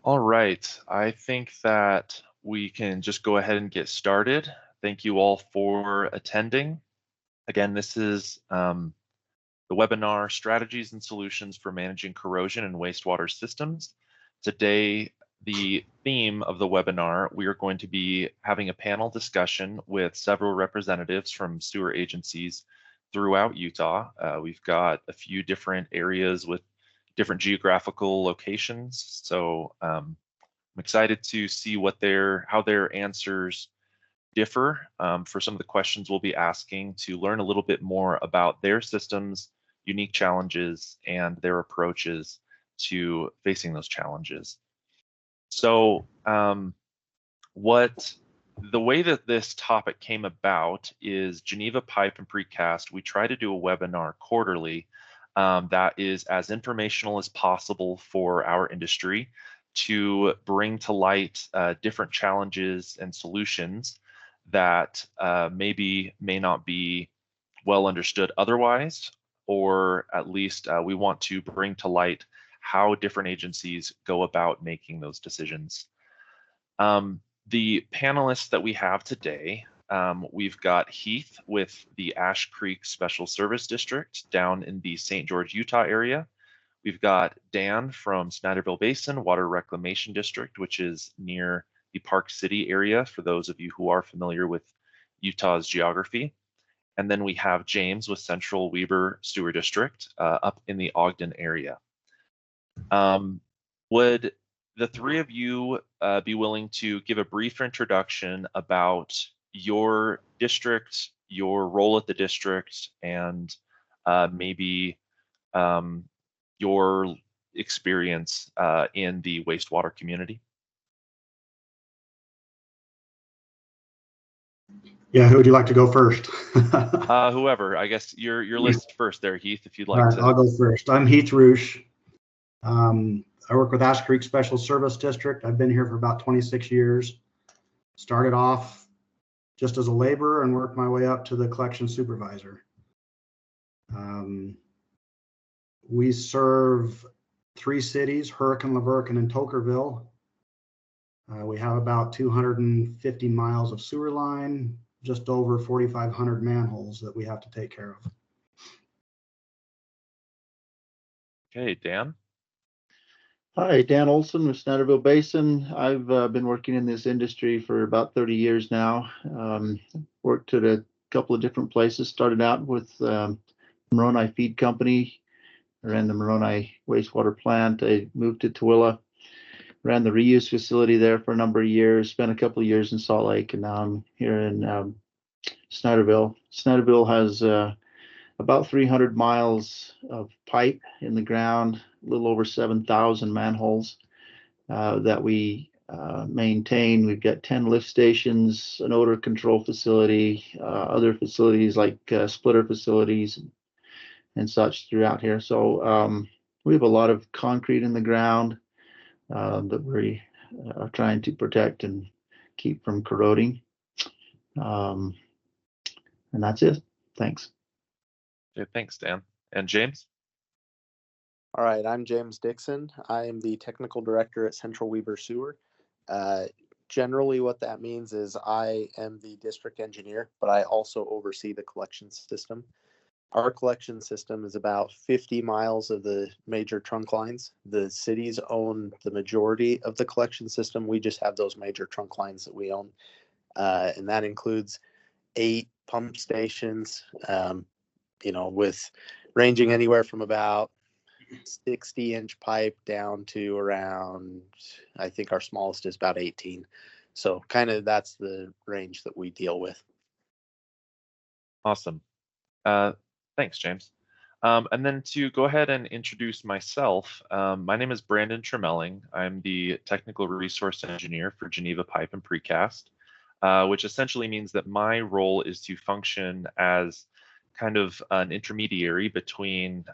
All right, I think that we can just go ahead and get started. Thank you all for attending. Again, this is the webinar Strategies and Solutions for Managing Corrosion in Wastewater Systems. Today, the theme of the webinar, we are going to be having a panel discussion with several representatives from sewer agencies throughout Utah. We've got a few different areas with different geographical locations. So I'm excited to see how their answers differ for some of the questions we'll be asking, to learn a little bit more about their systems, unique challenges, and their approaches to facing those challenges. So the way that this topic came about is Geneva Pipe and Precast. We try to do a webinar quarterly that is as informational as possible for our industry, to bring to light different challenges and solutions that may not be well understood otherwise, or at least we want to bring to light how different agencies go about making those decisions. The panelists that we have today, we've got Heath with the Ash Creek Special Service District down in the St. George, Utah area. We've got Dan from Snyderville Basin Water Reclamation District, which is near the Park City area, for those of you who are familiar with Utah's geography. And then we have James with Central Weber Sewer District up in the Ogden area. Would the three of you be willing to give a brief introduction about your district, your role at the district, and maybe your experience in the wastewater community? Yeah, who would you like to go first? Whoever. I guess you're listed first there, Heath, if you'd like All right, to. I'll go first. I'm Heath Roosh. I work with Ash Creek Special Service District. I've been here for about 26 years. Started off just as a laborer and worked my way up to the collection supervisor. We serve 3 cities, Hurricane, Laverton, and Tokerville. We have about 250 miles of sewer line, just over 4,500 manholes that we have to take care of. Okay, Dan. Hi, Dan Olson with Snyderville Basin. I've been working in this industry for about 30 years now. Worked at a couple of different places. Started out with Moroni Feed Company. I ran the Moroni wastewater plant. I moved to Tooele, ran the reuse facility there for a number of years, spent a couple of years in Salt Lake, and now I'm here in Snyderville. Snyderville has about 300 miles of pipe in the ground, a little over 7,000 manholes that we maintain. We've got 10 lift stations, an odor control facility, other facilities like splitter facilities and such throughout here. So we have a lot of concrete in the ground that we are trying to protect and keep from corroding. And that's it. Thanks. Okay, thanks, Dan. And James? All right, I'm James Dixon. I am the technical director at Central Weber Sewer. Generally, what that means is I am the district engineer, but I also oversee the collection system. Our collection system is about 50 miles of the major trunk lines. The cities own the majority of the collection system. We just have those major trunk lines that we own. And that includes 8 pump stations, with ranging anywhere from about 60-inch pipe down to around, I think our smallest is about 18. So kind of that's the range that we deal with. Awesome. Thanks, James. And then to go ahead and introduce myself, my name is Brandon Tremelling. I'm the Technical Resource Engineer for Geneva Pipe and Precast, which essentially means that my role is to function as kind of an intermediary between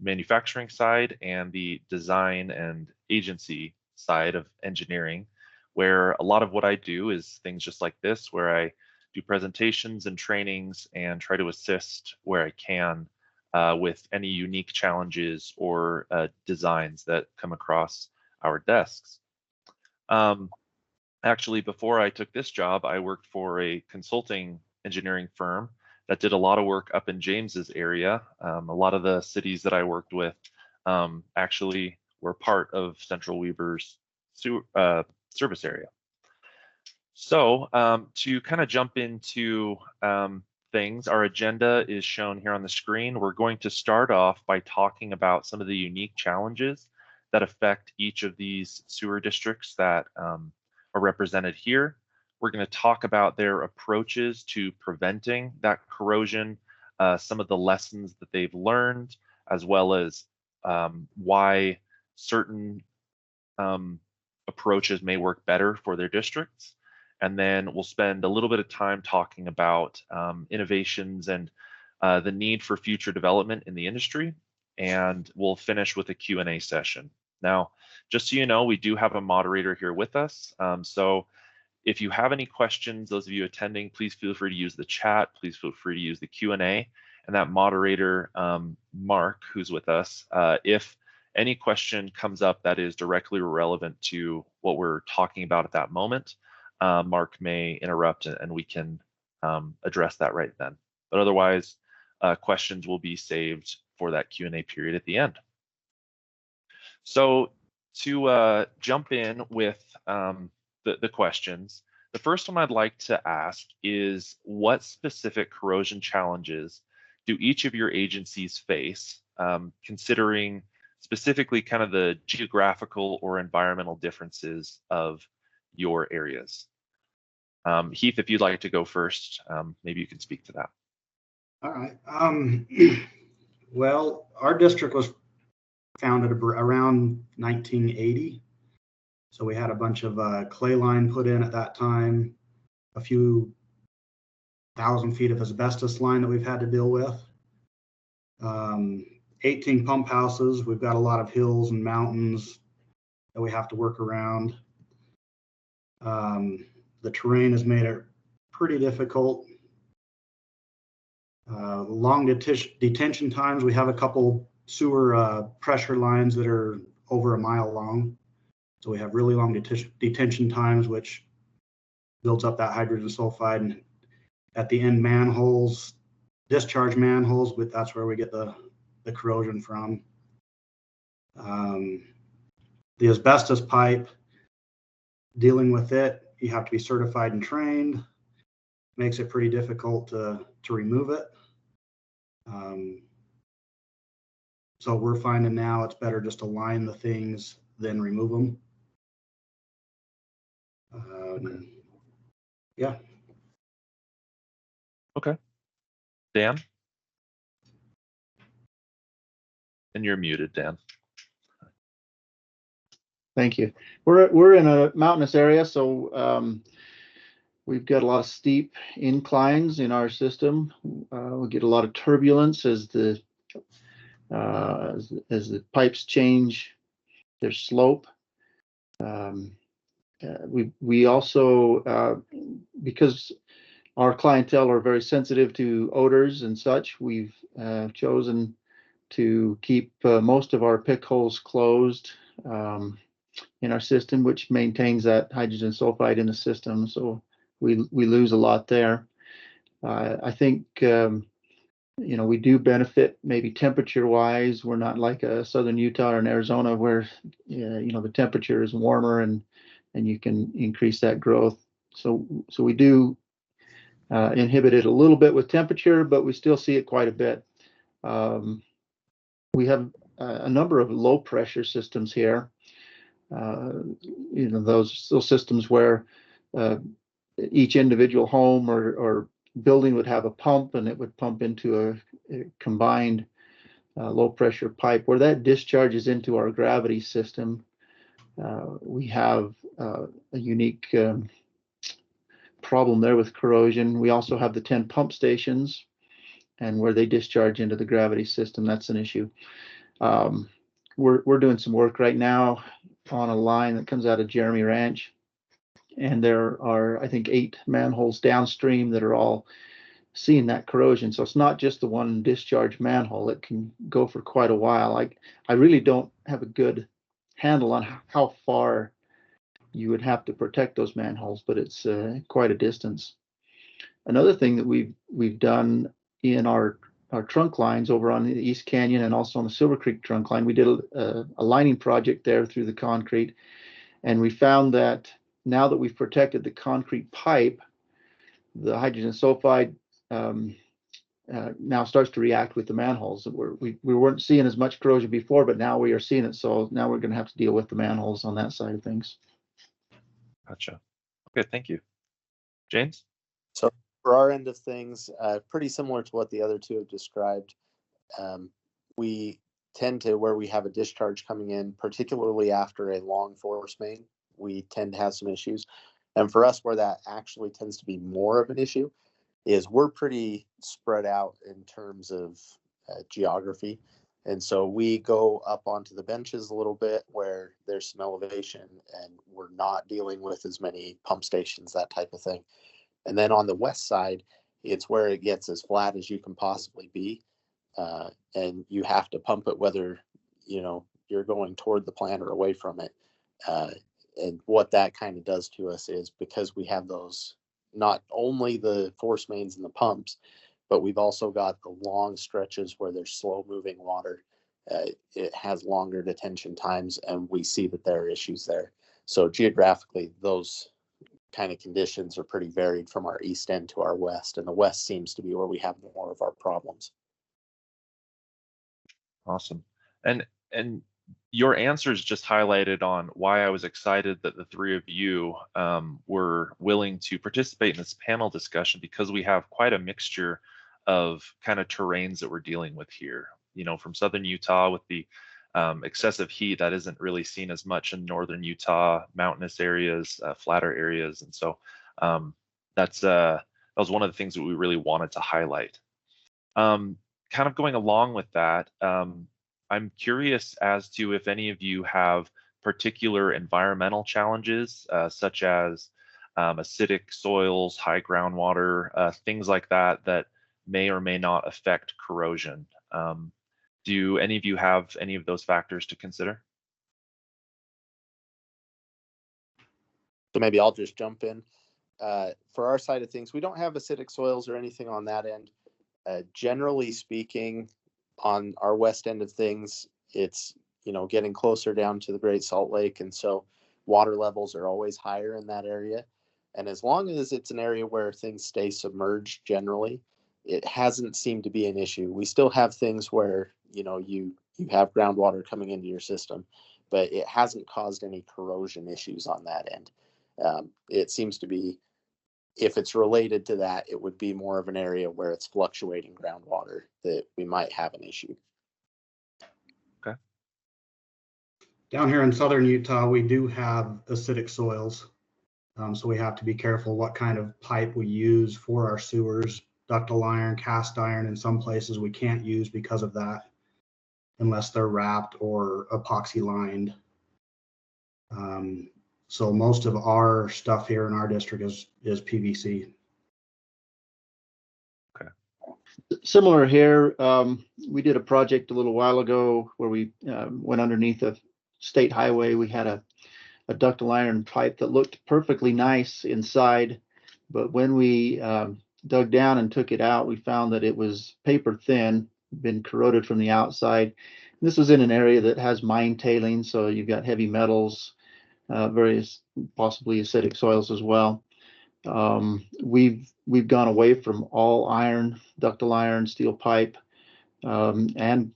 manufacturing side and the design and agency side of engineering, where a lot of what I do is things just like this, where I do presentations and trainings and try to assist where I can with any unique challenges or designs that come across our desks. Actually, before I took this job, I worked for a consulting engineering firm that did a lot of work up in James's area. A lot of the cities that I worked with actually were part of Central Weaver's service area. So to kind of jump into things, our agenda is shown here on the screen. We're going to start off by talking about some of the unique challenges that affect each of these sewer districts that are represented here. We're going to talk about their approaches to preventing that corrosion, some of the lessons that they've learned, as well as why certain approaches may work better for their districts. And then we'll spend a little bit of time talking about innovations and the need for future development in the industry. And we'll finish with a Q&A session. Now, just so you know, we do have a moderator here with us. So if you have any questions, those of you attending, please feel free to use the chat. Please feel free to use the Q&A. And that moderator, Mark, who's with us, if any question comes up that is directly relevant to what we're talking about at that moment, Mark may interrupt and we can address that right then. But otherwise, questions will be saved for that Q&A period at the end. So to jump in with the questions, the first one I'd like to ask is, what specific corrosion challenges do each of your agencies face, considering specifically kind of the geographical or environmental differences of your areas? Heath, if you'd like to go first, maybe you can speak to that. All right. Well, our district was founded around 1980. So we had a bunch of clay line put in at that time, a few thousand feet of asbestos line that we've had to deal with. 18 pump houses. We've got a lot of hills and mountains that we have to work around. The terrain has made it pretty difficult. Long detention times. We have a couple sewer pressure lines that are over a mile long. So we have really long detention times, which builds up that hydrogen sulfide. And at the end, manholes, discharge manholes, but that's where we get the corrosion from. The asbestos pipe, dealing with it, you have to be certified and trained. Makes it pretty difficult to remove it. So we're finding now it's better just to line the things than remove them. Yeah. Okay. Dan? And you're muted, Dan. Thank you. We're in a mountainous area, so we've got a lot of steep inclines in our system. We get a lot of turbulence as the pipes change their slope. We also, because our clientele are very sensitive to odors and such, we've chosen to keep most of our pick holes closed in our system, which maintains that hydrogen sulfide in the system. So we lose a lot there. I think we do benefit maybe temperature wise. We're not like a southern Utah or in Arizona where the temperature is warmer and you can increase that growth. So we do inhibit it a little bit with temperature, but we still see it quite a bit. We have a number of low pressure systems here. Those systems where each individual home or building would have a pump, and it would pump into a combined low pressure pipe where that discharges into our gravity system. We have a unique problem there with corrosion. We also have the 10 pump stations, and where they discharge into the gravity system, that's an issue. We're doing some work right now on a line that comes out of Jeremy Ranch, and there are, I think, 8 manholes downstream that are all seeing that corrosion. So it's not just the one discharge manhole. It can go for quite a while. I really don't have a good handle on how far you would have to protect those manholes, but it's quite a distance. Another thing that we've done in our trunk lines over on the East Canyon and also on the Silver Creek trunk line, we did a lining project there through the concrete, and we found that now that we've protected the concrete pipe, the hydrogen sulfide now starts to react with the manholes. We weren't seeing as much corrosion before, but now we are seeing it. So now we're going to have to deal with the manholes on that side of things. Gotcha. Okay, thank you. James? So for our end of things, pretty similar to what the other two have described. We tend to, where we have a discharge coming in, particularly after a long force main, we tend to have some issues. And for us, where that actually tends to be more of an issue is we're pretty spread out in terms of geography. And so we go up onto the benches a little bit where there's some elevation and we're not dealing with as many pump stations, that type of thing. And then on the west side, it's where it gets as flat as you can possibly be. And you have to pump it whether, you're going toward the plant or away from it. And what that kind of does to us is, because we have those, not only the force mains and the pumps, but we've also got the long stretches where there's slow moving water. It has longer detention times, and we see that there are issues there. So geographically, those kind of conditions are pretty varied from our east end to our west, and the west seems to be where we have more of our problems. Awesome. And your answers just highlighted on why I was excited that the three of you were willing to participate in this panel discussion, because we have quite a mixture of kind of terrains that we're dealing with here. From southern Utah with the excessive heat that isn't really seen as much in northern Utah, mountainous areas, flatter areas. And so that was one of the things that we really wanted to highlight. Kind of going along with that, I'm curious as to if any of you have particular environmental challenges, such as acidic soils, high groundwater, things like that, that may or may not affect corrosion. Do any of you have any of those factors to consider? So maybe I'll just jump in. For our side of things, we don't have acidic soils or anything on that end. Generally speaking, on our west end of things, it's getting closer down to the Great Salt Lake, and so water levels are always higher in that area. And as long as it's an area where things stay submerged, generally, it hasn't seemed to be an issue. We still have things where you have groundwater coming into your system, but it hasn't caused any corrosion issues on that end. It seems to be, if it's related to that, it would be more of an area where it's fluctuating groundwater that we might have an issue. Okay. Down here in southern Utah, we do have acidic soils. So we have to be careful what kind of pipe we use for our sewers. Ductile iron, cast iron, in some places we can't use because of that, unless they're wrapped or epoxy lined. So most of our stuff here in our district is PVC. Okay. Similar here, we did a project a little while ago where we went underneath a state highway. We had a ductile iron pipe that looked perfectly nice inside, but when we dug down and took it out, we found that it was paper thin, been corroded from the outside. And this was in an area that has mine tailings, so you've got heavy metals, various possibly acidic soils as well. We've gone away from all iron, ductile iron, steel pipe, and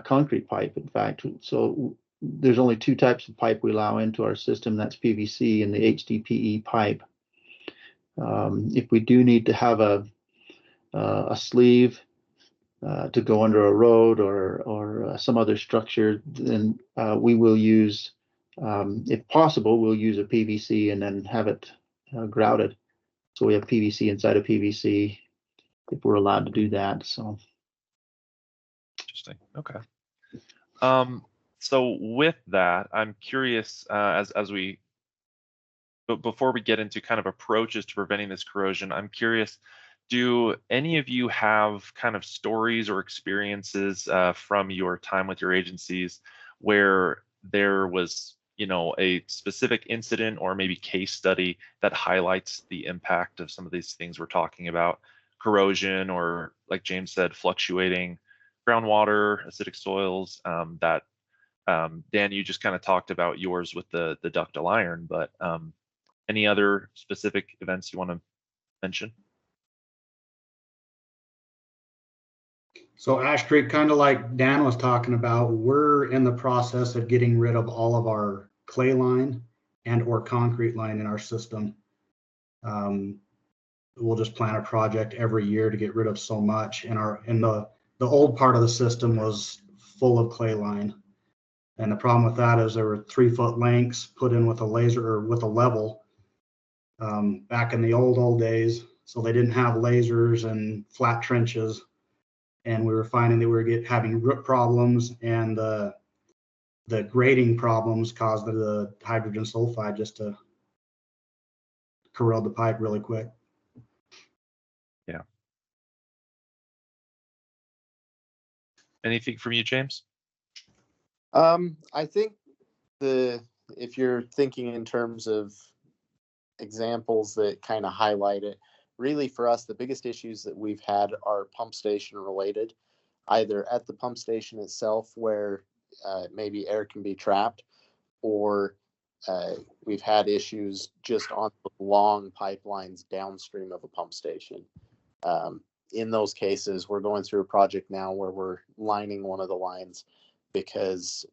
concrete pipe, in fact. So there's only two types of pipe we allow into our system. That's PVC and the HDPE pipe. If we do need to have a sleeve to go under a road or some other structure, then we will use, if possible, we'll use a PVC and then have it grouted. So we have PVC inside of PVC if we're allowed to do that. So Interesting. Okay. So with that, I'm curious, but before we get into kind of approaches to preventing this corrosion, I'm curious, do any of you have kind of stories or experiences from your time with your agencies where there was a specific incident or maybe case study that highlights the impact of some of these things we're talking about, corrosion, or like James said, fluctuating groundwater, acidic soils, that Dan, you just kind of talked about yours with the ductile iron, but any other specific events you want to mention? So Ash Creek, kind of like Dan was talking about, we're in the process of getting rid of all of our clay line and or concrete line in our system. We'll just plan a project every year to get rid of so much. And the old part of the system was full of clay line. And the problem with that is there were 3-foot lengths put in with a laser or with a level back in the old days. So they didn't have lasers and flat trenches. And we were finding that we were having root problems, and the grading problems caused the hydrogen sulfide just to corrode the pipe really quick. Yeah. Anything from you, James? I think if you're thinking in terms of examples that kind of highlight it, really for us, the biggest issues that we've had are pump station related, either at the pump station itself where maybe air can be trapped, or we've had issues just on the long pipelines downstream of a pump station. In those cases, we're going through a project now where we're lining one of the lines because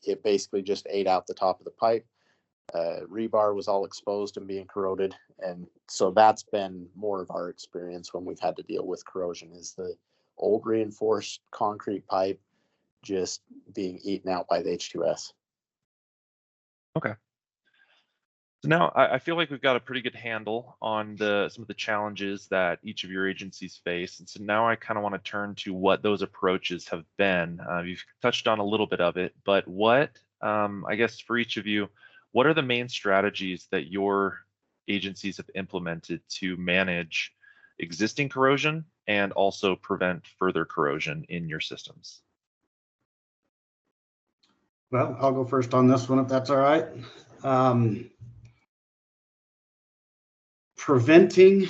it basically just ate out the top of the pipe. Rebar was all exposed and being corroded, and so that's been more of our experience when we've had to deal with corrosion, is the old reinforced concrete pipe just being eaten out by the H2S. Okay. So now I feel like we've got a pretty good handle on some of the challenges that each of your agencies face. And so now I kind of want to turn to what those approaches have been. You've touched on a little bit of it, but what, I guess for each of you, what are the main strategies that your agencies have implemented to manage existing corrosion and also prevent further corrosion in your systems? Well, I'll go first on this one, if that's all right. Preventing,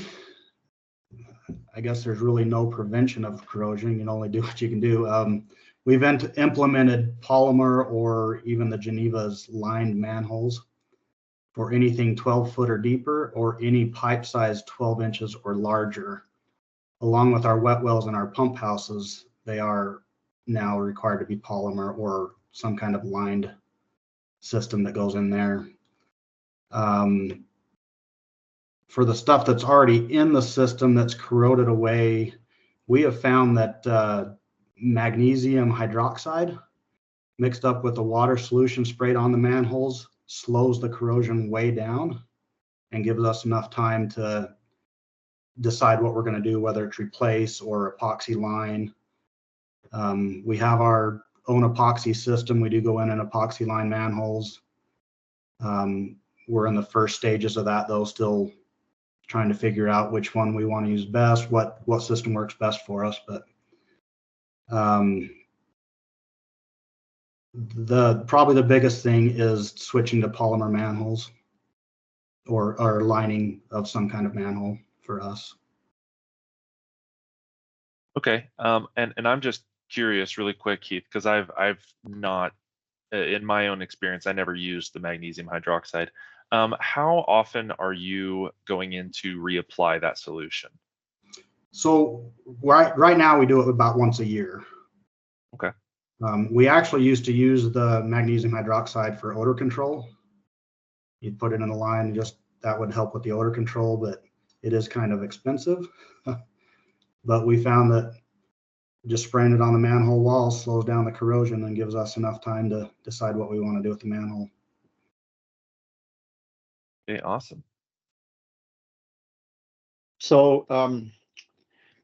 I guess there's really no prevention of corrosion. You can only do what you can do. We've implemented polymer or even the Geneva's lined manholes for anything 12 foot or deeper, or any pipe size 12 inches or larger. Along with our wet wells and our pump houses, they are now required to be polymer or some kind of lined system that goes in there. For the stuff that's already in the system that's corroded away, we have found that magnesium hydroxide mixed up with the water solution sprayed on the manholes slows the corrosion way down and gives us enough time to decide what we're going to do, whether it's replace or epoxy line. We have our own epoxy system. We do go in and epoxy line manholes. We're in the first stages of that, though, still trying to figure out which one we want to use best, what system works best for us. But probably the biggest thing is switching to polymer manholes or lining of some kind of manhole for us. Okay, and I'm just curious really quick, Keith, because I've not, in my own experience, I never used the magnesium hydroxide. How often are you going in to reapply that solution? So right now we do it about once a year. Okay. We actually used to use the magnesium hydroxide for odor control. You'd put it in a line, just that would help with the odor control, but it is kind of expensive. But we found that just spraying it on the manhole wall slows down the corrosion and gives us enough time to decide what we want to do with the manhole. Okay, awesome. So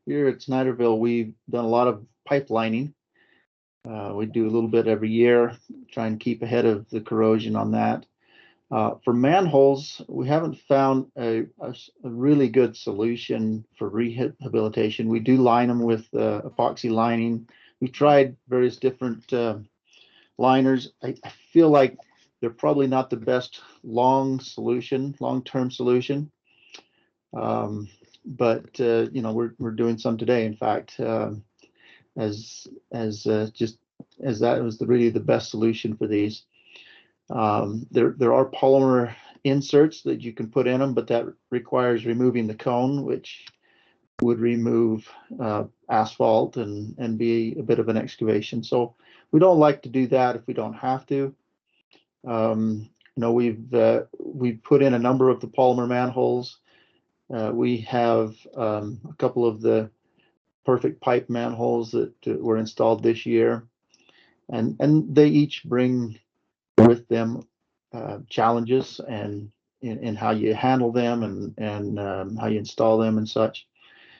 here at Snyderville, we've done a lot of pipelining. We do a little bit every year, try and keep ahead of the corrosion on that. For manholes, we haven't found a really good solution for rehabilitation. We do line them with epoxy lining. We've tried various different liners. I feel like they're probably not the best long-term solution. But you know, we're doing some today. In fact, as that was really the best solution for these. There are polymer inserts that you can put in them, but that requires removing the cone, which would remove asphalt and be a bit of an excavation. So we don't like to do that if we don't have to. You know, we've put in a number of the polymer manholes. We have a couple of the perfect pipe manholes that were installed this year, and they each bring with them challenges and in how you handle them and how you install them and such.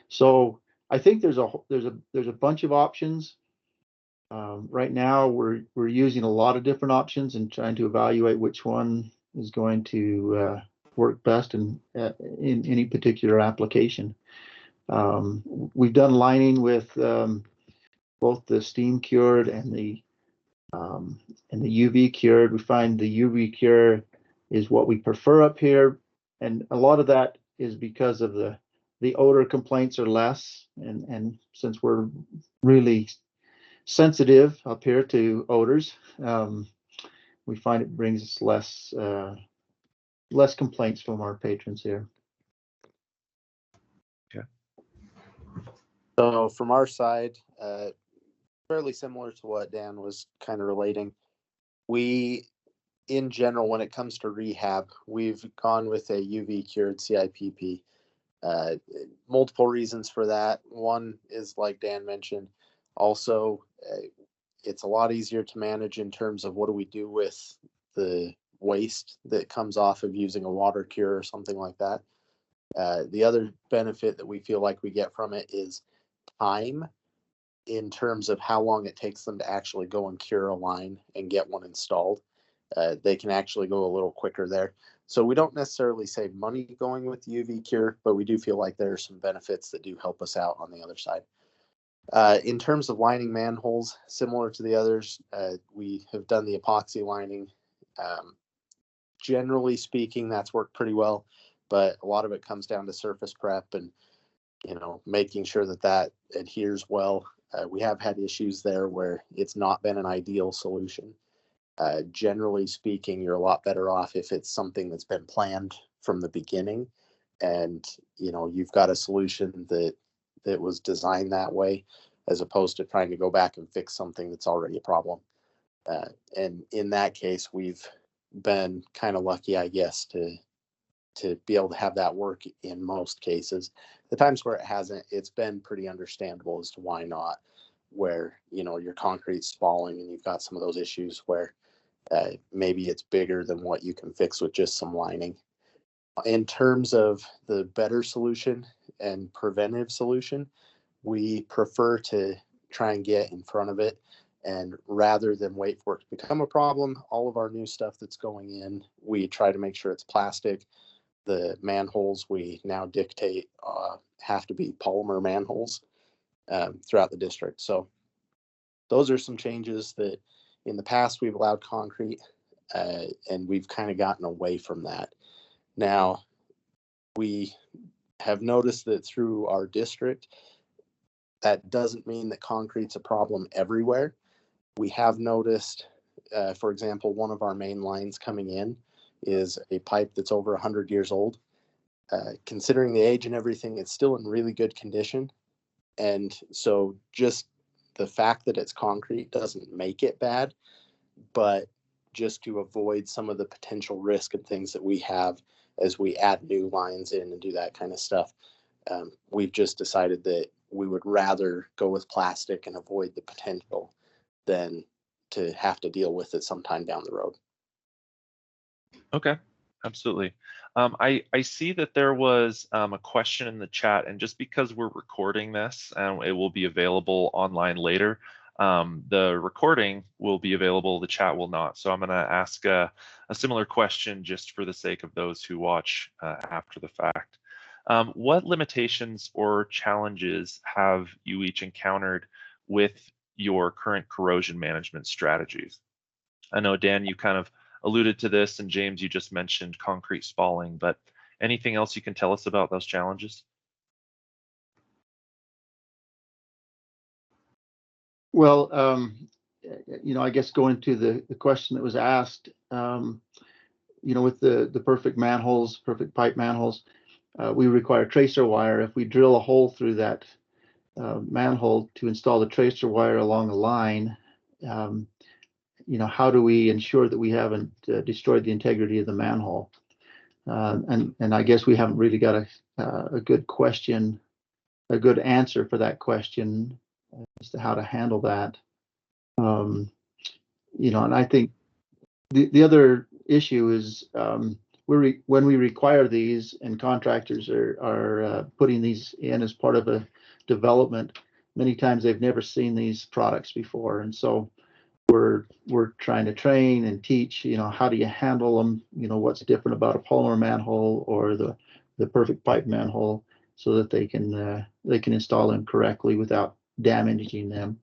So I think there's a bunch of options. Right now we're using a lot of different options and trying to evaluate which one is going to work best in any particular application. We've done lining with both the steam cured and the UV cured. We find the UV cure is what we prefer up here, and a lot of that is because of the odor complaints are less, and since we're really sensitive up here to odors, we find it brings us less complaints from our patrons here. Okay. So from our side, fairly similar to what Dan was kind of relating. We, in general, when it comes to rehab, we've gone with a UV cured CIPP. Multiple reasons for that. One is, like Dan mentioned, also it's a lot easier to manage in terms of what do we do with the waste that comes off of using a water cure or something like that. The other benefit that we feel like we get from it is time, in terms of how long it takes them to actually go and cure a line and get one installed. They can actually go a little quicker there. So we don't necessarily save money going with the UV cure, but we do feel like there are some benefits that do help us out on the other side. In terms of lining manholes, similar to the others, we have done the epoxy lining. Generally speaking, that's worked pretty well, but a lot of it comes down to surface prep and, you know, making sure that that adheres well. We have had issues there where it's not been an ideal solution. Generally speaking, you're a lot better off if it's something that's been planned from the beginning, and you know you've got a solution that was designed that way, as opposed to trying to go back and fix something that's already a problem. And in that case, we've been kind of lucky, I guess, to be able to have that work in most cases. The times where it hasn't, it's been pretty understandable as to why not, where, you know, your concrete's falling and you've got some of those issues where maybe it's bigger than what you can fix with just some lining. In terms of the better solution and preventive solution, we prefer to try and get in front of it, and rather than wait for it to become a problem, all of our new stuff that's going in, we try to make sure it's plastic. The manholes we now dictate have to be polymer manholes throughout the district. So those are some changes that in the past we've allowed concrete, and we've kind of gotten away from that. Now, we have noticed that through our district, that doesn't mean that concrete's a problem everywhere. We have noticed, for example, one of our main lines coming in is a pipe that's over 100 years old. Considering the age and everything, it's still in really good condition. And so just the fact that it's concrete doesn't make it bad, but just to avoid some of the potential risk and things that we have as we add new lines in and do that kind of stuff, we've just decided that we would rather go with plastic and avoid the potential than to have to deal with it sometime down the road. Okay, absolutely. I see that there was a question in the chat, and just because we're recording this and it will be available online later, the recording will be available, the chat will not. So I'm going to ask a similar question just for the sake of those who watch after the fact. What limitations or challenges have you each encountered with your current corrosion management strategies? I know, Dan, you kind of alluded to this, and James, you just mentioned concrete spalling, but anything else you can tell us about those challenges? Well, I guess going to the question that was asked, with the perfect manholes, perfect pipe manholes, we require tracer wire. If we drill a hole through that manhole to install the tracer wire along the line, how do we ensure that we haven't destroyed the integrity of the manhole? And I guess we haven't really got a good question, a good answer for that question as to how to handle that. And I think the other issue is when we require these, and contractors are putting these in as part of a development, many times they've never seen these products before, and so we're trying to train and teach, how do you handle them, what's different about a polymer manhole or the perfect pipe manhole, so that they can install them correctly without damaging them.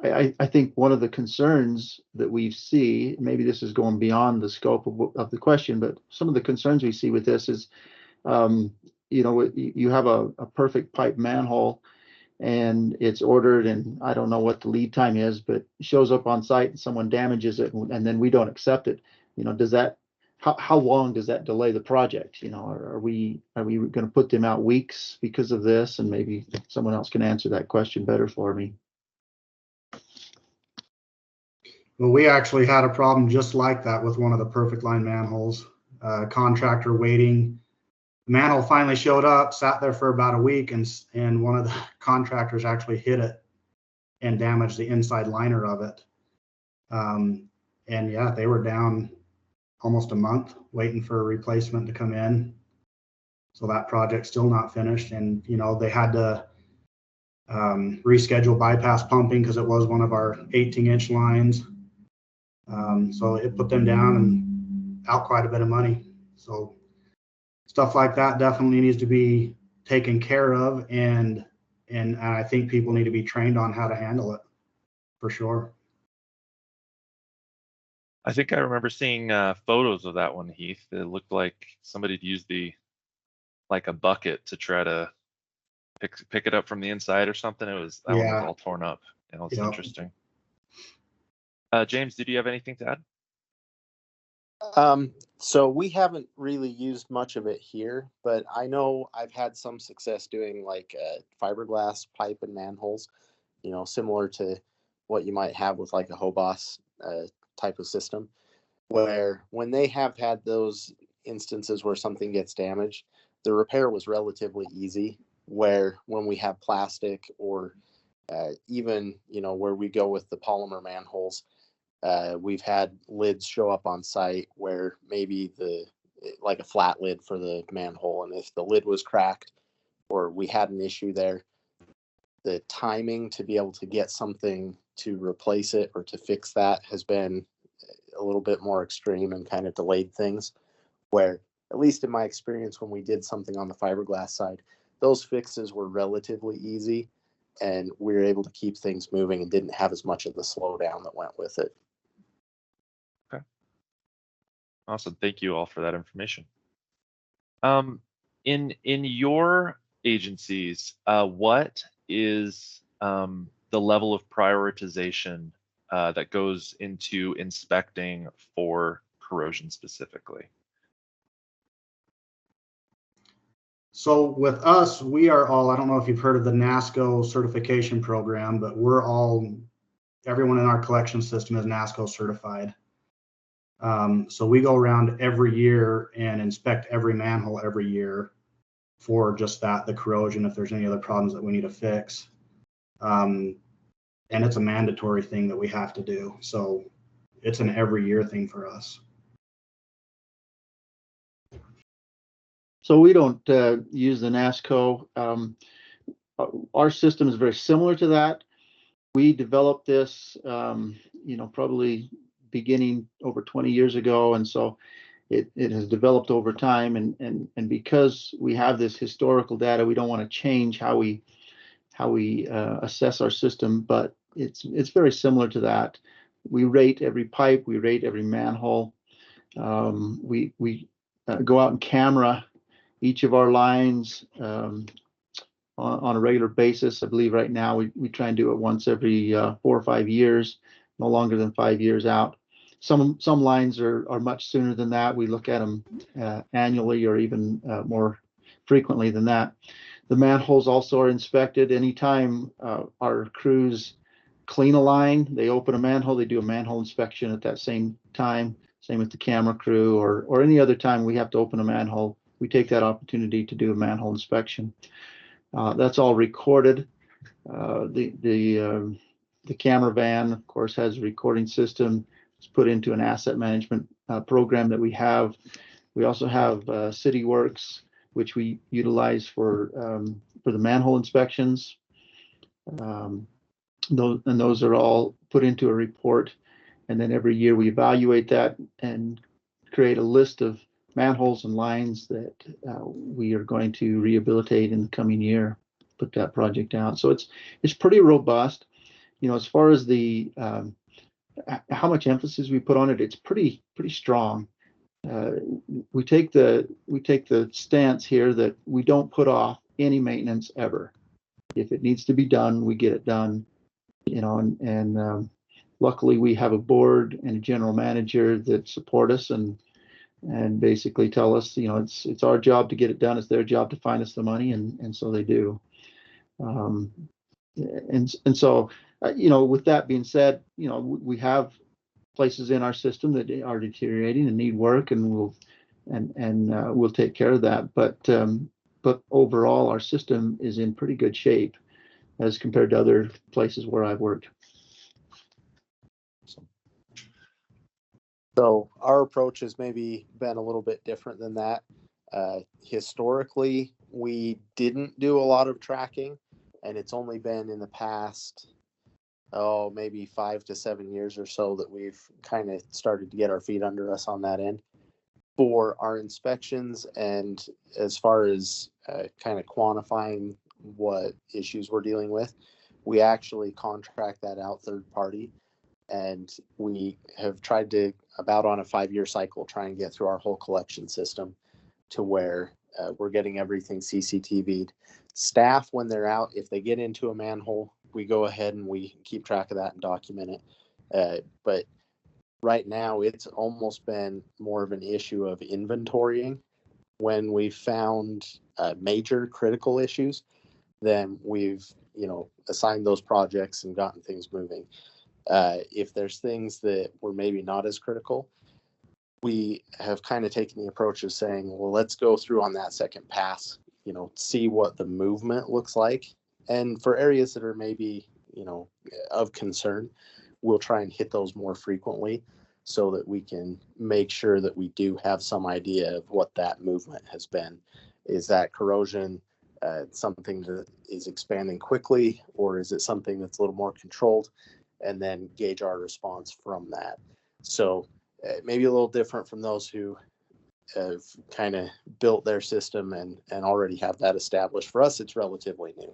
I think one of the concerns that we see, maybe this is going beyond the scope of the question, but some of the concerns we see with this is, you have a perfect pipe manhole and it's ordered, and I don't know what the lead time is, but it shows up on site and someone damages it, and then we don't accept it. How long does that delay the project? Are we going to put them out weeks because of this? And maybe someone else can answer that question better for me. Well, we actually had a problem just like that with one of the perfect line manholes. Contractor waiting. The manhole finally showed up, sat there for about a week, and one of the contractors actually hit it and damaged the inside liner of it. And yeah, they were down almost a month waiting for a replacement to come in. So that project's still not finished, and they had to reschedule bypass pumping because it was one of our 18-inch lines. So it put them down and out quite a bit of money. So stuff like that definitely needs to be taken care of, and I think people need to be trained on how to handle it, for sure. I think I remember seeing photos of that one, Heath. It looked like somebody'd used like a bucket to try to pick it up from the inside or something. That one was all torn up. It's interesting. James, did you have anything to add? So we haven't really used much of it here, but I know I've had some success doing like fiberglass pipe and manholes, similar to what you might have with like a Hobos type of system, where when they have had those instances where something gets damaged, the repair was relatively easy, where when we have plastic or even, where we go with the polymer manholes, we've had lids show up on site where maybe like a flat lid for the manhole, and if the lid was cracked or we had an issue there, the timing to be able to get something to replace it or to fix that has been a little bit more extreme and kind of delayed things, where at least in my experience when we did something on the fiberglass side, those fixes were relatively easy and we were able to keep things moving and didn't have as much of the slowdown that went with it. Awesome. Thank you all for that information. In your agencies, what is the level of prioritization that goes into inspecting for corrosion specifically? So with us, we are all, I don't know if you've heard of the NASCO certification program, but everyone in our collection system is NASCO certified. So we go around every year and inspect every manhole every year for just that, the corrosion, if there's any other problems that we need to fix. And it's a mandatory thing that we have to do. So it's an every year thing for us. So we don't use the NASCO. Our system is very similar to that. We developed this, probably beginning over 20 years ago, and so it has developed over time. And because we have this historical data, we don't want to change how we assess our system, but it's very similar to that. we rate every pipe, we rate every manhole. We go out and camera each of our lines on a regular basis. I believe right now we try and do it once every 4 or 5 years, no longer than 5 years out. Some lines are much sooner than that. We look at them annually or even more frequently than that. The manholes also are inspected. Anytime our crews clean a line, they open a manhole, they do a manhole inspection at that same time. Same with the camera crew, or any other time we have to open a manhole, we take that opportunity to do a manhole inspection. That's all recorded. The camera van, of course, has a recording system. It's put into an asset management program that we have. We also have CityWorks, which we utilize for the manhole inspections. Those are all put into a report, and then every year we evaluate that and create a list of manholes and lines that we are going to rehabilitate in the coming year, put that project out. So it's pretty robust. You know, as far as the how much emphasis we put on it, it's pretty strong. We take the stance here that we don't put off any maintenance ever. If it needs to be done, we get it done. You know, and luckily we have a board and a general manager that support us and basically tell us, you know, it's our job to get it done. It's their job to find us the money, and so they do. And so, you know, with that being said, you know, we have places in our system that are deteriorating and need work, and we'll take care of that. But overall, our system is in pretty good shape as compared to other places where I've worked. So our approach has maybe been a little bit different than that. Historically, we didn't do a lot of tracking, and it's only been in the past, maybe 5 to 7 years or so that we've kind of started to get our feet under us on that end. For our inspections, and as far as kind of quantifying what issues we're dealing with, we actually contract that out third party, and we have tried to, about on a 5-year cycle, try and get through our whole collection system to where we're getting everything CCTV'd. Staff, when they're out, if they get into a manhole, we go ahead and we keep track of that and document it. But right now, it's almost been more of an issue of inventorying. When we've found major critical issues, then we've, you know, assigned those projects and gotten things moving. If there's things that were maybe not as critical, we have kind of taken the approach of saying, well, let's go through on that second pass, you know, see what the movement looks like. And for areas that are maybe, you know, of concern, we'll try and hit those more frequently so that we can make sure that we do have some idea of what that movement has been. Is that corrosion something that is expanding quickly, or is it something that's a little more controlled? And then gauge our response from that. So maybe a little different from those who have kind of built their system and already have that established. For us, it's relatively new.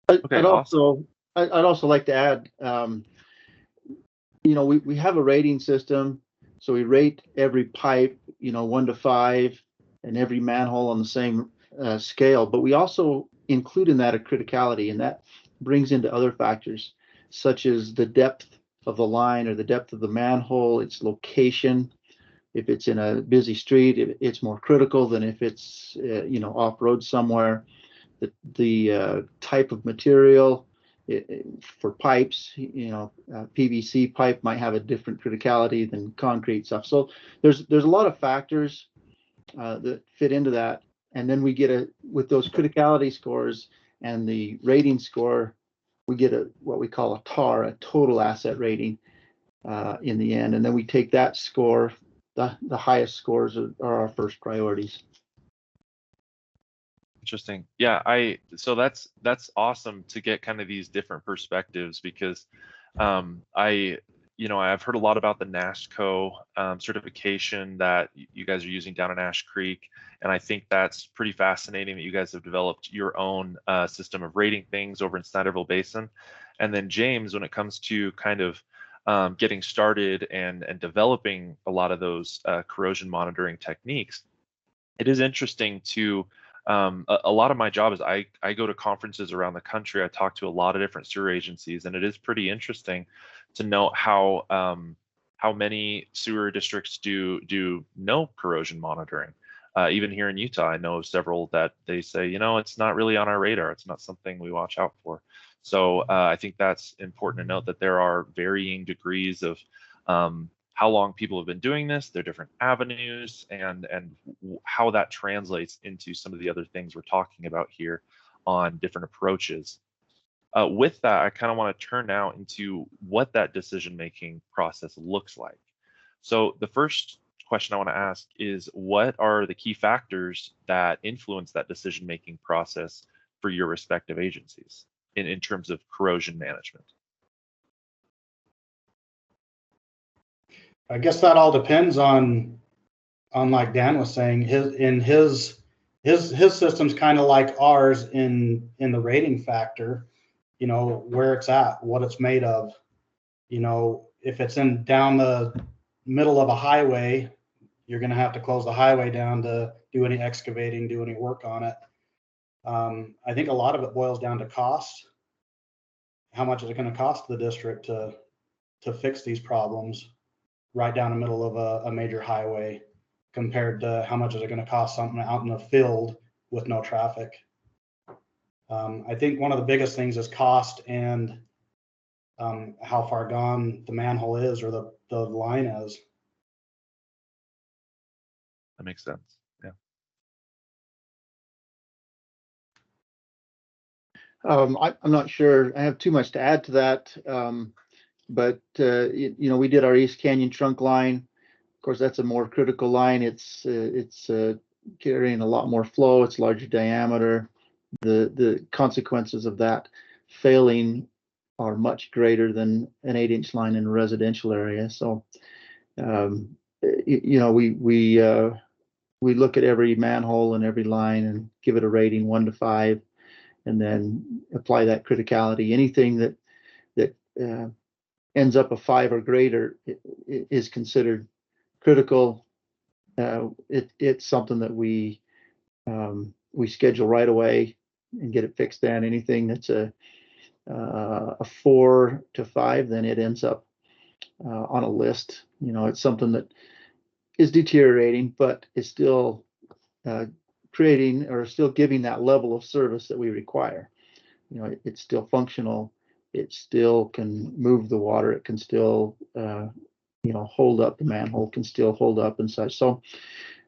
I'd also like to add, you know, we have a rating system, so we rate every pipe, you know, 1 to 5, and every manhole on the same scale. But we also include in that a criticality, and that brings into other factors such as the depth of the line or the depth of the manhole, its location. If it's in a busy street, it's more critical than if it's you know, off-road somewhere. The type of material for pipes, you know, PVC pipe might have a different criticality than concrete stuff. So there's a lot of factors that fit into that, and then we get with those criticality scores and the rating score, we get what we call a TAR, a total asset rating, in the end, and then we take that score. The highest scores are our first priorities. Interesting. Yeah, so that's awesome to get kind of these different perspectives, because I I've heard a lot about the NASCO certification that you guys are using down in Ash Creek, and I think that's pretty fascinating that you guys have developed your own system of rating things over in Snyderville Basin. And then James, when it comes to kind of getting started and developing a lot of those corrosion monitoring techniques, it is interesting to a lot of my job is I go to conferences around the country. I talk to a lot of different sewer agencies, and it is pretty interesting to know how many sewer districts do no corrosion monitoring. Even here in Utah, I know of several that they say, it's not really on our radar. It's not something we watch out for. So I think that's important to note that there are varying degrees of how long people have been doing this, their different avenues, and how that translates into some of the other things we're talking about here on different approaches. With that, I kind of want to turn now into what that decision-making process looks like. So the first question I want to ask is, what are the key factors that influence that decision-making process for your respective agencies in terms of corrosion management? I guess that all depends on like Dan was saying, his system's kind of like ours in the rating factor, where it's at, what it's made of. If it's down the middle of a highway, you're going to have to close the highway down to do any excavating, do any work on it. I think a lot of it boils down to cost. How much is it going to cost the district to fix these problems right down the middle of a major highway, compared to how much is it going to cost something out in the field with no traffic? I think one of the biggest things is cost and how far gone the manhole is or the line is. That makes sense. Yeah. I'm not sure I have too much to add to that, but we did our East Canyon trunk line. Of course, that's a more critical line. It's carrying a lot more flow. It's larger diameter. The consequences of that failing are much greater than an 8-inch line in a residential area. So, we look at every manhole and every line and give it a rating 1 to 5, and then apply that criticality. Anything that ends up a 5 or greater is considered critical. It's something that we schedule right away and get it fixed. Then anything that's a 4 to 5, then it ends up on a list. It's something that is deteriorating, but is still creating or still giving that level of service that we require. It's still functional. It still can move the water. It can still hold up. The manhole can still hold up and such. So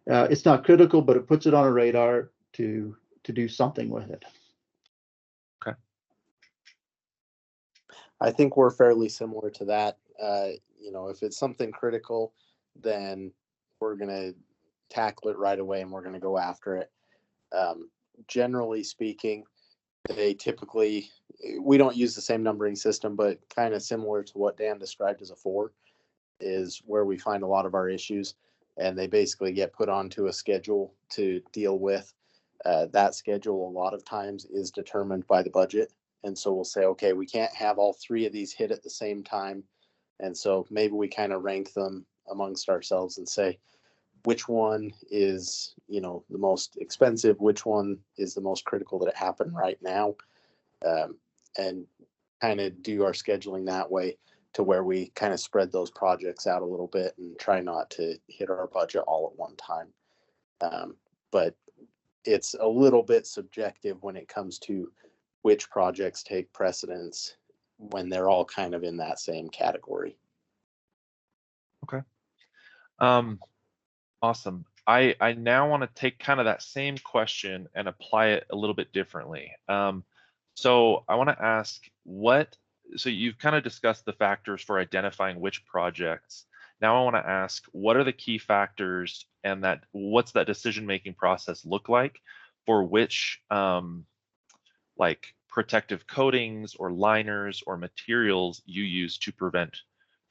it's not critical, but it puts it on a radar to do something with it. Okay. I think we're fairly similar to that. If it's something critical, then we're going to tackle it right away and we're going to go after it. Generally speaking, we don't use the same numbering system, but kind of similar to what Dan described as a 4 is where we find a lot of our issues, and they basically get put onto a schedule to deal with. That schedule a lot of times is determined by the budget. And so we'll say, okay, we can't have all 3 of these hit at the same time. And so maybe we kind of rank them amongst ourselves and say, which one is, the most expensive, which one is the most critical that it happened right now, and kind of do our scheduling that way to where we kind of spread those projects out a little bit and try not to hit our budget all at one time. But it's a little bit subjective when it comes to which projects take precedence when they're all kind of in that same category. Okay. Awesome. I now want to take kind of that same question and apply it a little bit differently. So I want to ask so you've kind of discussed the factors for identifying which projects. Now I want to ask, what are the key factors, and what's that decision-making process look like for which like protective coatings or liners or materials you use to prevent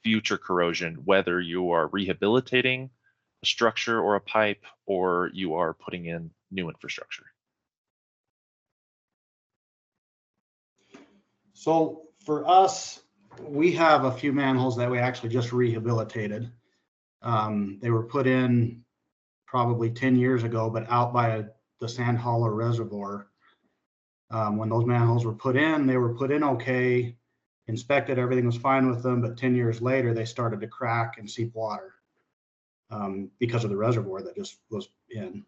future corrosion, whether you are rehabilitating a structure or a pipe or you are putting in new infrastructure. So for us, we have a few manholes that we actually just rehabilitated. They were put in probably 10 years ago, but out by the Sand Hollow Reservoir. When those manholes were put in, they were put in okay, inspected, everything was fine with them, but 10 years later, they started to crack and seep water because of the reservoir that just was in.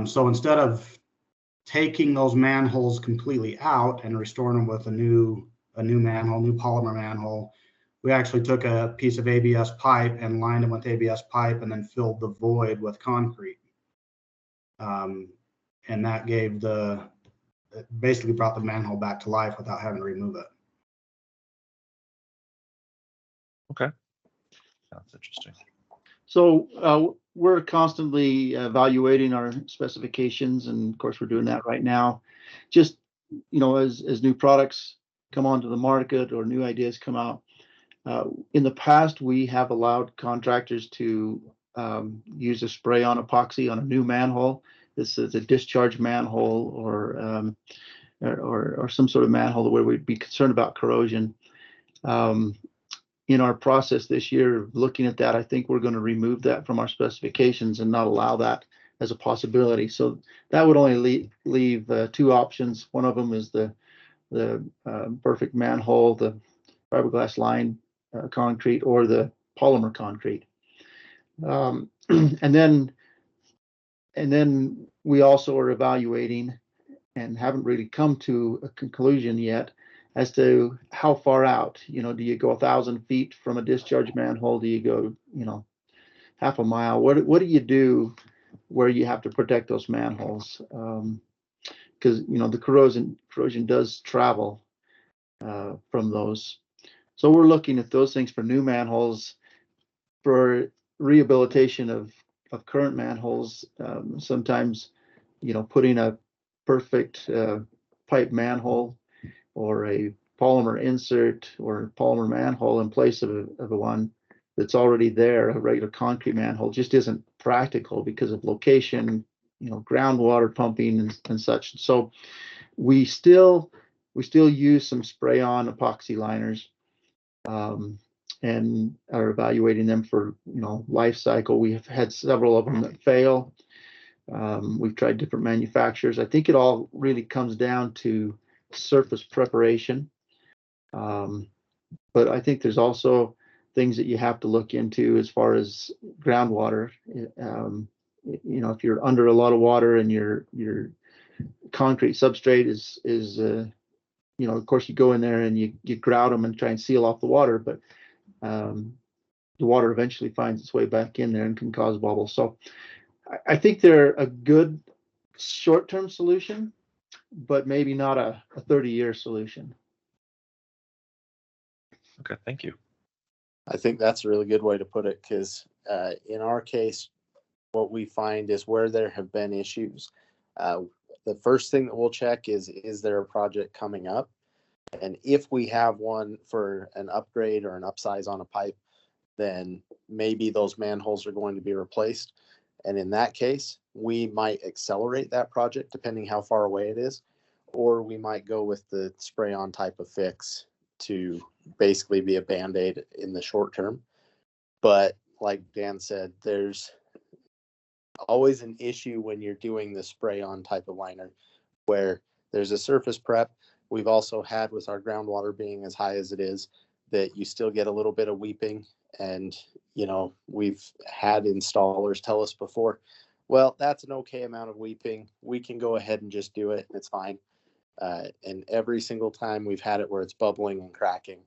So instead of taking those manholes completely out and restoring them with a new manhole, new polymer manhole, we actually took a piece of ABS pipe and lined them with ABS pipe and then filled the void with concrete. And that gave basically brought the manhole back to life without having to remove it. Okay, that's interesting. So we're constantly evaluating our specifications, and of course we're doing that right now. Just, you know, as new products come onto the market or new ideas come out. In the past, we have allowed contractors to use a spray-on epoxy on a new manhole. This is a discharge manhole or some sort of manhole where we'd be concerned about corrosion. In our process this year, looking at that, I think we're going to remove that from our specifications and not allow that as a possibility. So that would only leave two options. One of them is the perfect manhole, the fiberglass line concrete, or the polymer concrete. And then we also are evaluating and haven't really come to a conclusion yet as to how far out. You know, do you go 1,000 feet from a discharge manhole? Do you go, you know, half a mile? What do you do where you have to protect those manholes? Because you know the corrosion does travel from those. So we're looking at those things for new manholes, for rehabilitation of current manholes. Sometimes, you know, putting a perfect pipe manhole or a polymer insert or polymer manhole in place of a one that's already there, a regular concrete manhole, just isn't practical because of location, you know, groundwater pumping and such. So we still use some spray-on epoxy liners and are evaluating them for, you know, life cycle. We have had several of them that fail. We've tried different manufacturers. I think it all really comes down to surface preparation. But I think there's also things that you have to look into as far as groundwater. You know, if you're under a lot of water and your concrete substrate is you know, of course you go in there and you grout them and try and seal off the water, but the water eventually finds its way back in there and can cause bubbles. So I think they're a good short-term solution, but maybe not a 30-year solution. Okay, thank you. I think that's a really good way to put it, because in our case, what we find is where there have been issues, the first thing that we'll check is there a project coming up? And if we have one for an upgrade or an upsize on a pipe, then maybe those manholes are going to be replaced. And in that case, we might accelerate that project depending how far away it is, or we might go with the spray-on type of fix to basically be a Band-Aid in the short term. But like Dan said, there's always an issue when you're doing the spray-on type of liner where there's a surface prep. We've also had, with our groundwater being as high as it is, that you still get a little bit of weeping. And, you know, we've had installers tell us before, well, that's an okay amount of weeping. We can go ahead and just do it. It's fine. And every single time we've had it where it's bubbling and cracking.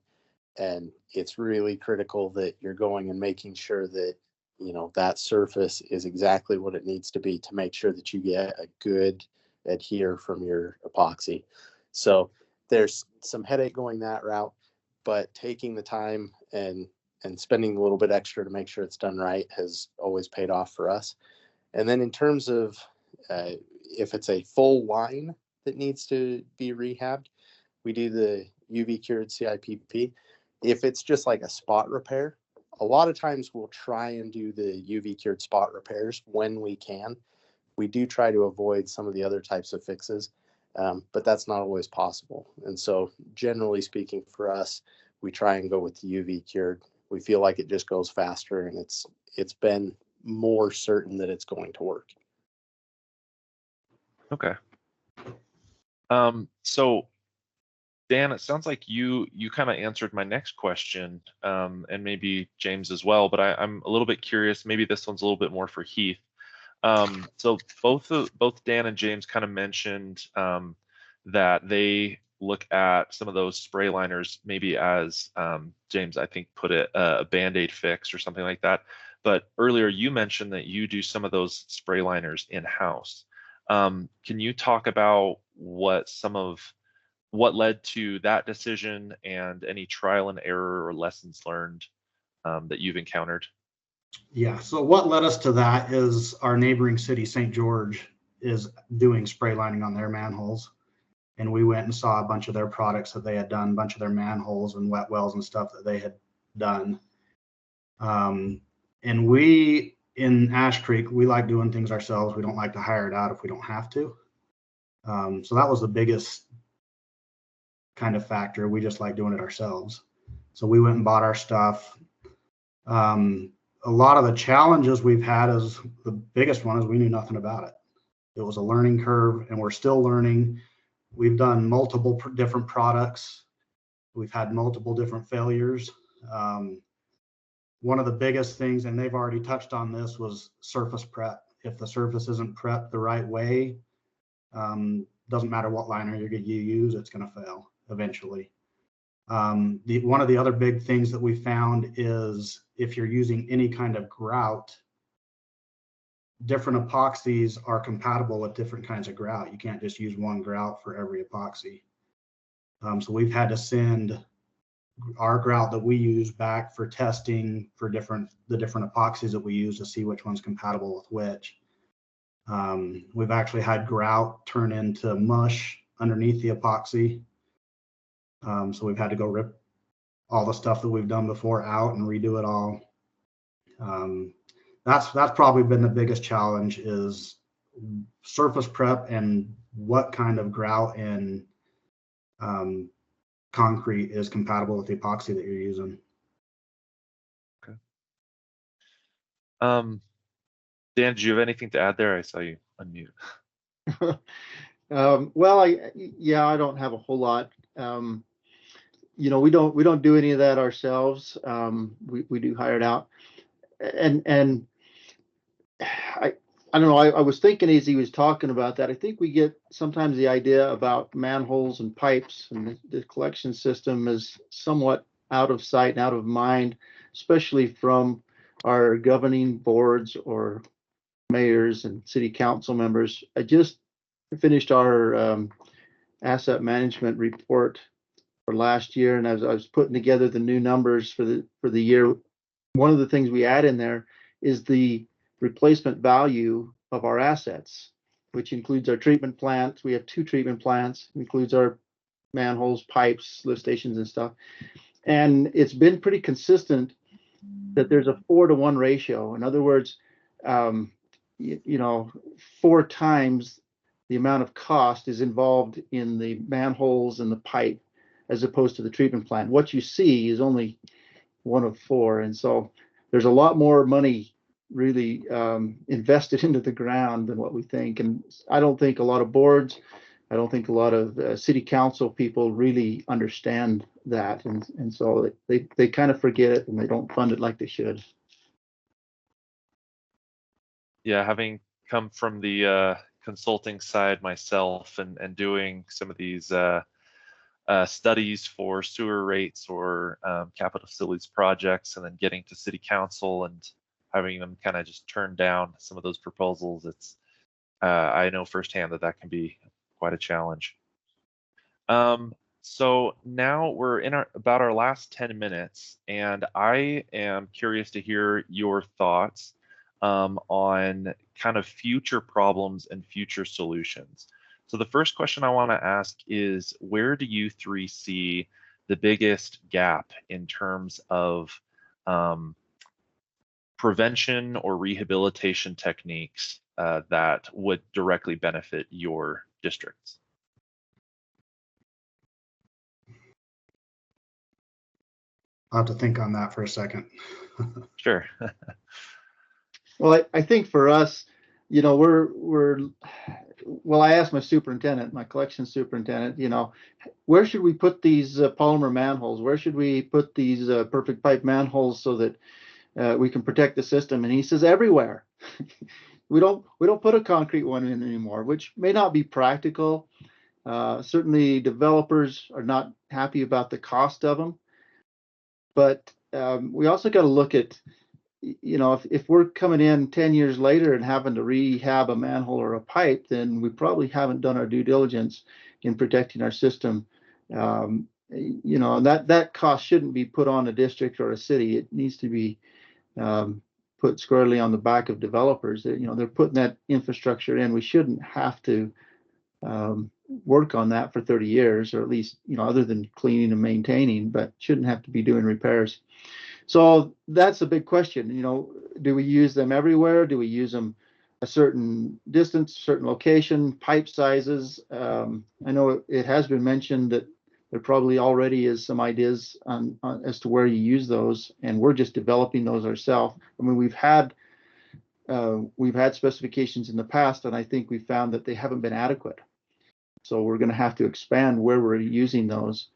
And it's really critical that you're going and making sure that, you know, that surface is exactly what it needs to be to make sure that you get a good adhere from your epoxy. So there's some headache going that route, but taking the time and spending a little bit extra to make sure it's done right has always paid off for us. And then in terms of if it's a full line that needs to be rehabbed, we do the UV cured CIPP. If it's just like a spot repair, a lot of times we'll try and do the UV cured spot repairs when we can. We do try to avoid some of the other types of fixes, but that's not always possible. And so generally speaking for us, we try and go with the UV cured. We feel like it just goes faster, and it's been more certain that it's going to work. Okay. So Dan, it sounds like you kind of answered my next question, and maybe James as well, but I'm a little bit curious. Maybe this one's a little bit more for Heath. So both Dan and James kind of mentioned that they look at some of those spray liners maybe as, James, I think, put it a Band-Aid fix or something like that. But earlier you mentioned that you do some of those spray liners in-house. Can you talk about what led to that decision and any trial and error or lessons learned that you've encountered? Yeah, so what led us to that is our neighboring city, St. George, is doing spray lining on their manholes. And we went and saw a bunch of their products that they had done, a bunch of their manholes and wet wells and stuff that they had done. And we, in Ash Creek, we like doing things ourselves. We don't like to hire it out if we don't have to. So that was the biggest kind of factor. We just like doing it ourselves. So we went and bought our stuff. A lot of the challenges we've had is the biggest one is we knew nothing about it. It was a learning curve, and we're still learning. We've done multiple different products. We've had multiple different failures. One of the biggest things, and they've already touched on this, was surface prep. If the surface isn't prepped the right way, doesn't matter what liner you use, it's going to fail eventually. One of the other big things that we found is if you're using any kind of grout, different epoxies are compatible with different kinds of grout. You can't just use one grout for every epoxy. So we've had to send our grout that we use back for testing for the different epoxies that we use to see which one's compatible with which. We've actually had grout turn into mush underneath the epoxy. So we've had to go rip all the stuff that we've done before out and redo it all. That's probably been the biggest challenge, is surface prep and what kind of grout and concrete is compatible with the epoxy that you're using. Okay. Dan, did you have anything to add there? I saw you unmute. Well, I don't have a whole lot. We don't do any of that ourselves. We do hire it out, and I don't know. I was thinking as he was talking about that, I think we get sometimes the idea about manholes and pipes and the collection system is somewhat out of sight and out of mind, especially from our governing boards or mayors and city council members. I just finished our asset management report for last year, and as I was putting together the new numbers for the year, one of the things we add in there is the replacement value of our assets, which includes our treatment plants. We have 2 treatment plants, includes our manholes, pipes, lift stations and stuff. And it's been pretty consistent that there's a 4-to-1 ratio. In other words, 4 times the amount of cost is involved in the manholes and the pipe as opposed to the treatment plant. What you see is only 1 of 4. And so there's a lot more money really invested into the ground than what we think. And I don't think a lot of boards, I don't think a lot of city council people really understand that. And so they kind of forget it, and they don't fund it like they should. Yeah, having come from the consulting side myself and doing some of these studies for sewer rates or capital facilities projects, and then getting to city council and having them kind of just turn down some of those proposals, it's I know firsthand that can be quite a challenge. So now we're in about our last 10 minutes, and I am curious to hear your thoughts on kind of future problems and future solutions. So the first question I want to ask is, where do you 3 see the biggest gap in terms of prevention or rehabilitation techniques that would directly benefit your districts? I'll have to think on that for a second. Sure. Well, I think for us, you know, well, I asked my superintendent, my collection superintendent, you know, where should we put these polymer manholes? Where should we put these perfect pipe manholes so that we can protect the system? And he says everywhere. we don't put a concrete one in anymore, which may not be practical. Certainly, developers are not happy about the cost of them. But we also got to look at, you know, if we're coming in 10 years later and having to rehab a manhole or a pipe, then we probably haven't done our due diligence in protecting our system. You know, that cost shouldn't be put on a district or a city. It needs to be put squarely on the back of developers. You know, they're putting that infrastructure in. We shouldn't have to work on that for 30 years, or at least, you know, other than cleaning and maintaining, but shouldn't have to be doing repairs. So that's a big question. You know, do we use them everywhere? Do we use them a certain distance, certain location, pipe sizes? I know it has been mentioned that there probably already is some ideas on as to where you use those, and we're just developing those ourselves. I mean, we've had specifications in the past, and I think we found that they haven't been adequate. So we're going to have to expand where we're using those.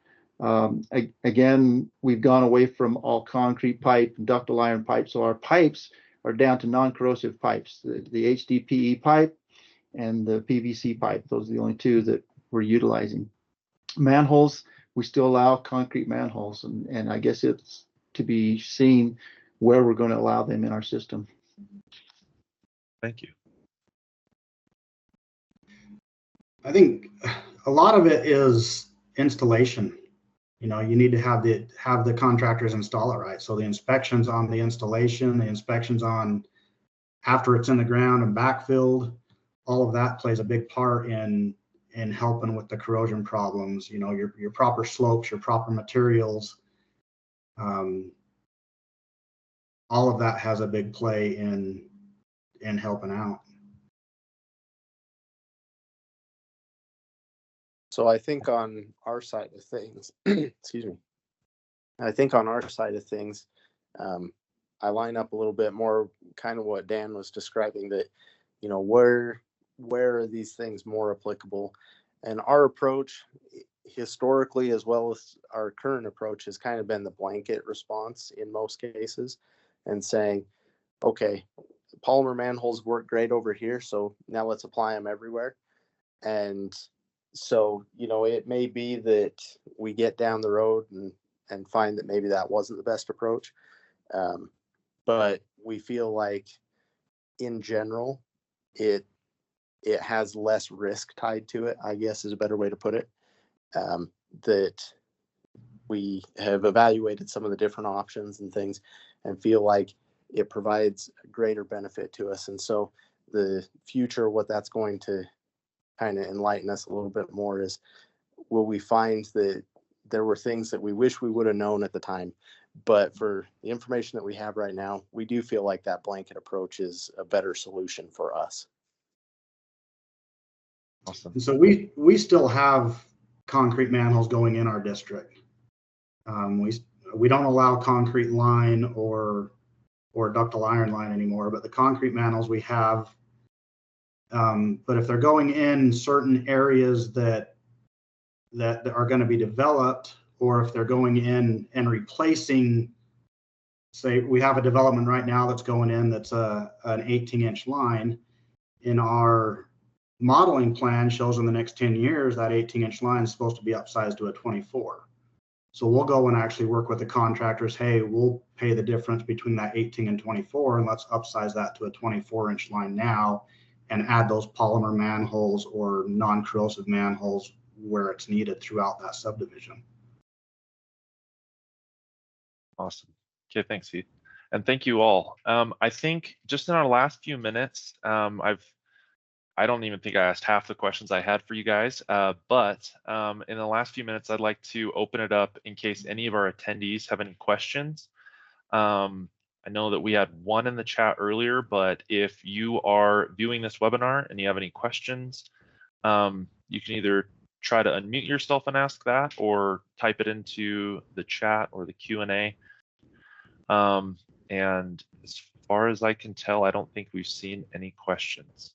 Again, we've gone away from all concrete pipe and ductile iron pipe. So our pipes are down to non-corrosive pipes, the HDPE pipe and the PVC pipe. Those are the only two that we're utilizing. Manholes, we still allow concrete manholes, and I guess it's to be seen where we're going to allow them in our system. Thank you. I think a lot of it is installation. You know, you need to have the contractors install it right. So the inspections on the installation, the inspections on after it's in the ground and backfilled, all of that plays a big part in helping with the corrosion problems. You know, your proper slopes, your proper materials, all of that has a big play in helping out. So I think on our side of things, excuse me, I think on our side of things, I line up a little bit more kind of what Dan was describing, that, you know, where are these things more applicable? And our approach historically, as well as our current approach, has kind of been the blanket response in most cases, and saying, okay, polymer manholes work great over here, so now let's apply them everywhere. And so, you know, it may be that we get down the road and find that maybe that wasn't the best approach. But we feel like in general, it has less risk tied to it, I guess is a better way to put it. That we have evaluated some of the different options and things and feel like it provides a greater benefit to us. And so the future, what that's going to kind of enlighten us a little bit more is, will we find that there were things that we wish we would have known at the time, but for the information that we have right now, we do feel like that blanket approach is a better solution for us. Awesome. And so we still have concrete manholes going in our district. We don't allow concrete line or ductile iron line anymore, but the concrete manholes we have. But if they're going in certain areas that are going to be developed, or if they're going in and replacing, say we have a development right now that's going in that's an 18-inch line, in our modeling plan shows in the next 10 years that 18-inch line is supposed to be upsized to a 24. So we'll go and actually work with the contractors. Hey, we'll pay the difference between that 18 and 24, and let's upsize that to a 24-inch line now, and add those polymer manholes or non-corrosive manholes where it's needed throughout that subdivision. Awesome. Okay, thanks, Heath. And thank you all. I think just in our last few minutes, I've I don't even think I asked half the questions I had for you guys, but in the last few minutes, I'd like to open it up in case any of our attendees have any questions. I know that we had one in the chat earlier, but if you are viewing this webinar and you have any questions, you can either try to unmute yourself and ask that, or type it into the chat or the Q&A. And as far as I can tell, I don't think we've seen any questions.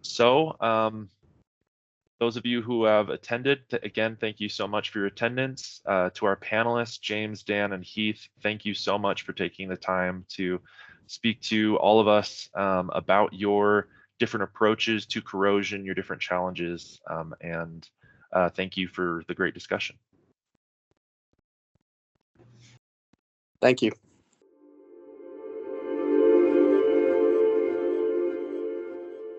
So those of you who have attended, again, thank you so much for your attendance. To our panelists, James, Dan, and Heath, thank you so much for taking the time to speak to all of us about your different approaches to corrosion, your different challenges, and thank you for the great discussion. Thank you.